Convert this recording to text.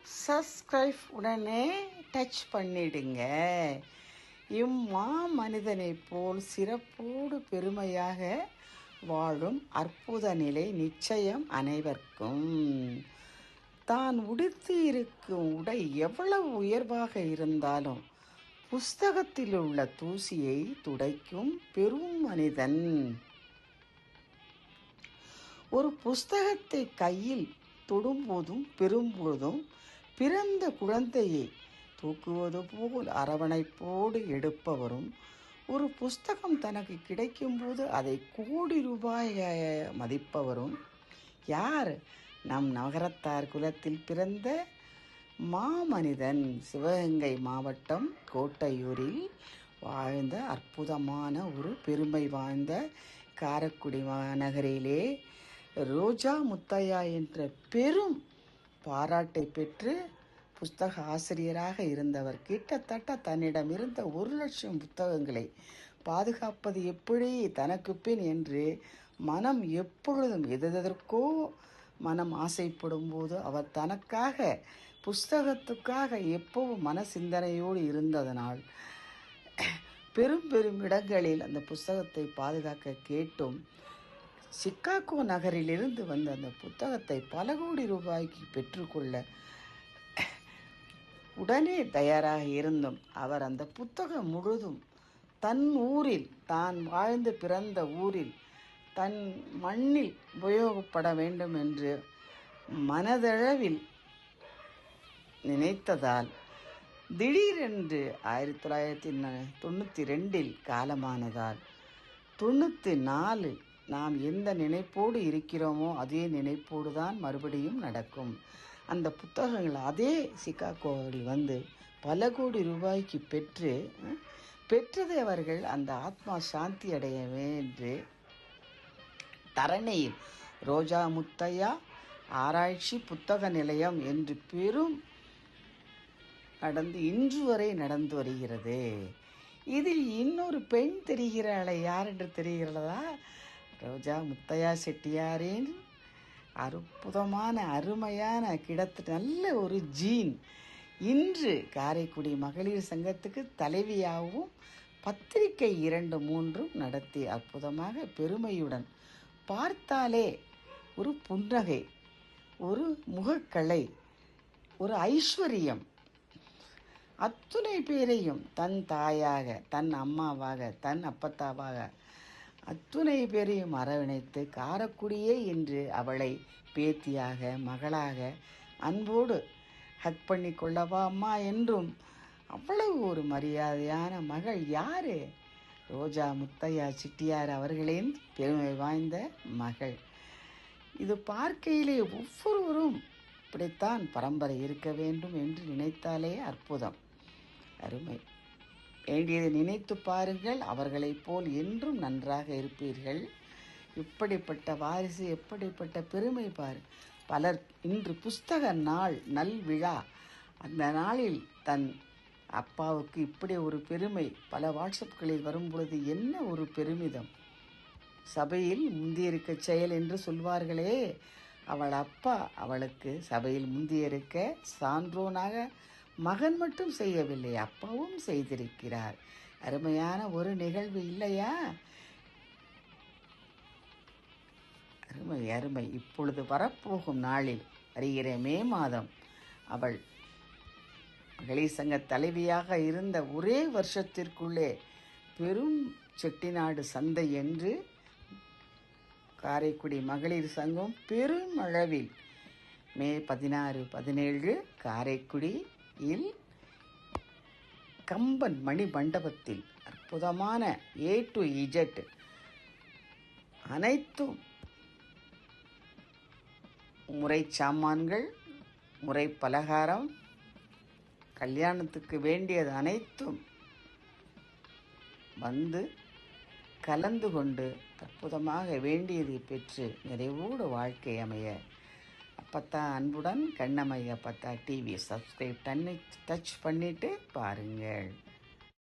Subscribe உடனே touch பண்ணிடுங்க. மனிதனைப் போல் சிறப்போடு பெருமையாக வாழும் அற்புத நிலை நிச்சயம் அனைவருக்கும். தான் உடுத்தி இருக்கும் உடை எவ்வளவு உயர்வாக இருந்தாலும் புஸ்தகத்தில் உள்ள தூசியை துடைக்கும் பெரும் மனிதன். ஒரு புஸ்தகத்தை கையில் தொடும்போதும் பெறும்போதும் பிறந்த குழந்தையை தூக்குவது போல் அரவணைப்போடு எடுப்பவரும், ஒரு புஸ்தகம் தனக்கு கிடைக்கும்போது அதை கோடி ரூபாய் மதிப்பவரும் யார்? நம் நகரத்தார் குலத்தில் பிறந்த மாமனிதன். சிவகங்கை மாவட்டம் கோட்டையூரில் வாழ்ந்த அற்புதமான ஒரு பெருமை வாய்ந்த காரைக்குடி நகரிலே ரோஜா முத்தையா என்ற பெரும் பாராட்டை பெற்று புஸ்தக ஆசிரியராக இருந்தவர். கிட்டத்தட்ட தன்னிடம் இருந்த 1,00,000 புத்தகங்களை பாதுகாப்பது எப்படி தனக்கு பின் என்று மனம் எப்பொழுதும் எதற்கோ மனம் ஆசைப்படும் போது அவர் தனக்காக புஸ்தகத்துக்காக எப்பவும் மன சிந்தனையோடு இருந்ததனால் பெரும் பெரும் இடங்களில் அந்த புஸ்தகத்தை பாதுகாக்க கேட்டும் சிக்காகோ நகரிலிருந்து வந்த அந்த புத்தகத்தை பல கோடி ரூபாய்க்கு பெற்றுக்கொள்ள உடனே தயாராக இருந்தும் அவர் அந்த புத்தகம் முழுதும் தன் ஊரில், தான் வாழ்ந்து பிறந்த ஊரில், தன் மண்ணில் உபயோகப்பட வேண்டும் என்று மனதளவில் நினைத்ததால் திடீரென்று 1992 காலமானதால் 94 நாம் எந்த நினைப்போடு இருக்கிறோமோ அதே நினைப்போடு தான் மறுபடியும் நடக்கும். அந்த புத்தகங்கள் அதே சிகாகோவில் வந்து பல கோடி ரூபாய்க்கு பெற்றதை அவர்கள் அந்த ஆத்மா சாந்தி அடையவே என்று தரணியில் ரோஜா முத்தையா ஆராய்ச்சி புத்தக நிலையம் என்று பெரும் இன்று வரை நடந்து வருகிறது. இதில் இன்னொரு பெண் தெரிகிறாளை, யார் என்று தெரிகிறதா? ரோஜா முத்தையா செட்டியாரின் அற்புதமான அருமையான நல்ல ஒரு ஜீன். இன்று காரைக்குடி மகளிர் சங்கத்துக்கு தலைவியாகவும் பத்திரிகை 2-3 நடத்தி அற்புதமாக பெருமையுடன் பார்த்தாலே ஒரு புன்னகை, ஒரு முகக்கலை, ஒரு ஐஸ்வர்யம் அத்துணை பேரையும் தன் தாயாக, தன் அம்மாவாக, தன் அப்பத்தாவாக அத்துணை பேரையும் அரவணைத்து காரைக்குடியே இன்று அவளை பேத்தியாக, மகளாக அன்போடு ஹக் பண்ணி கொள்ளவா அம்மா என்றும் அவ்வளவு ஒரு மரியாதையான மகள் யாரு? ரோஜா முத்தையா செட்டியார் அவர்களின் பெருமை வாய்ந்த மகள். இது பார்க்கையிலே ஒவ்வொருவரும் இப்படித்தான் பரம்பரை இருக்க வேண்டும் என்று நினைத்தாலே அற்புதம், அருமை. வேண்டியதை நினைத்து பாருங்கள், அவர்களைப் போல் என்றும் நன்றாக இருப்பீர்கள். இப்படிப்பட்ட வாரிசு, எப்படிப்பட்ட பெருமை பார். பலர் இன்று புஸ்தக நாள் நல்விழா, அந்த நாளில் தன் அப்பாவுக்கு இப்படி ஒரு பெருமை பல வாட்ஸ்அப்களில் வரும்பொழுது என்ன ஒரு பெருமிதம். சபையில் முந்தியிருக்க செயல் என்று சொல்வார்களே, அவள் அப்பா அவளுக்கு சபையில் முந்தியிருக்க சான்றோனாக மகன் மட்டும் செய்யவில்லை, அப்பாவும் செய்திருக்கிறார். அருமையான ஒரு நிகழ்வு இல்லையா? அருமை அருமை. இப்பொழுது வரப்போகும் நாளில் வருகிற மே மாதம் அவள் மகளிர் சங்க தலைவியாக இருந்த ஒரே வருஷத்திற்குள்ளே பெரும் செட்டிநாடு சந்தை என்று காரைக்குடி மகளிர் சங்கம் பெரும் அளவில் மே 16, 17 காரைக்குடியில் கம்பன் மணி மண்டபத்தில் அற்புதமான A to Z அனைத்தும் முறை சாமான்கள், முறை பலகாரம், கல்யாணத்துக்கு வேண்டியது அனைத்தும் வந்து கலந்து கொண்டு அற்புதமாக வேண்டியதை பெற்று நிறைவோடு வாழ்க்கை அமைய அப்பத்தா அன்புடன் கண்ணமைய அப்பத்தா டிவி சப்ஸ்கிரைப் டச் பண்ணிட்டு பாருங்கள்.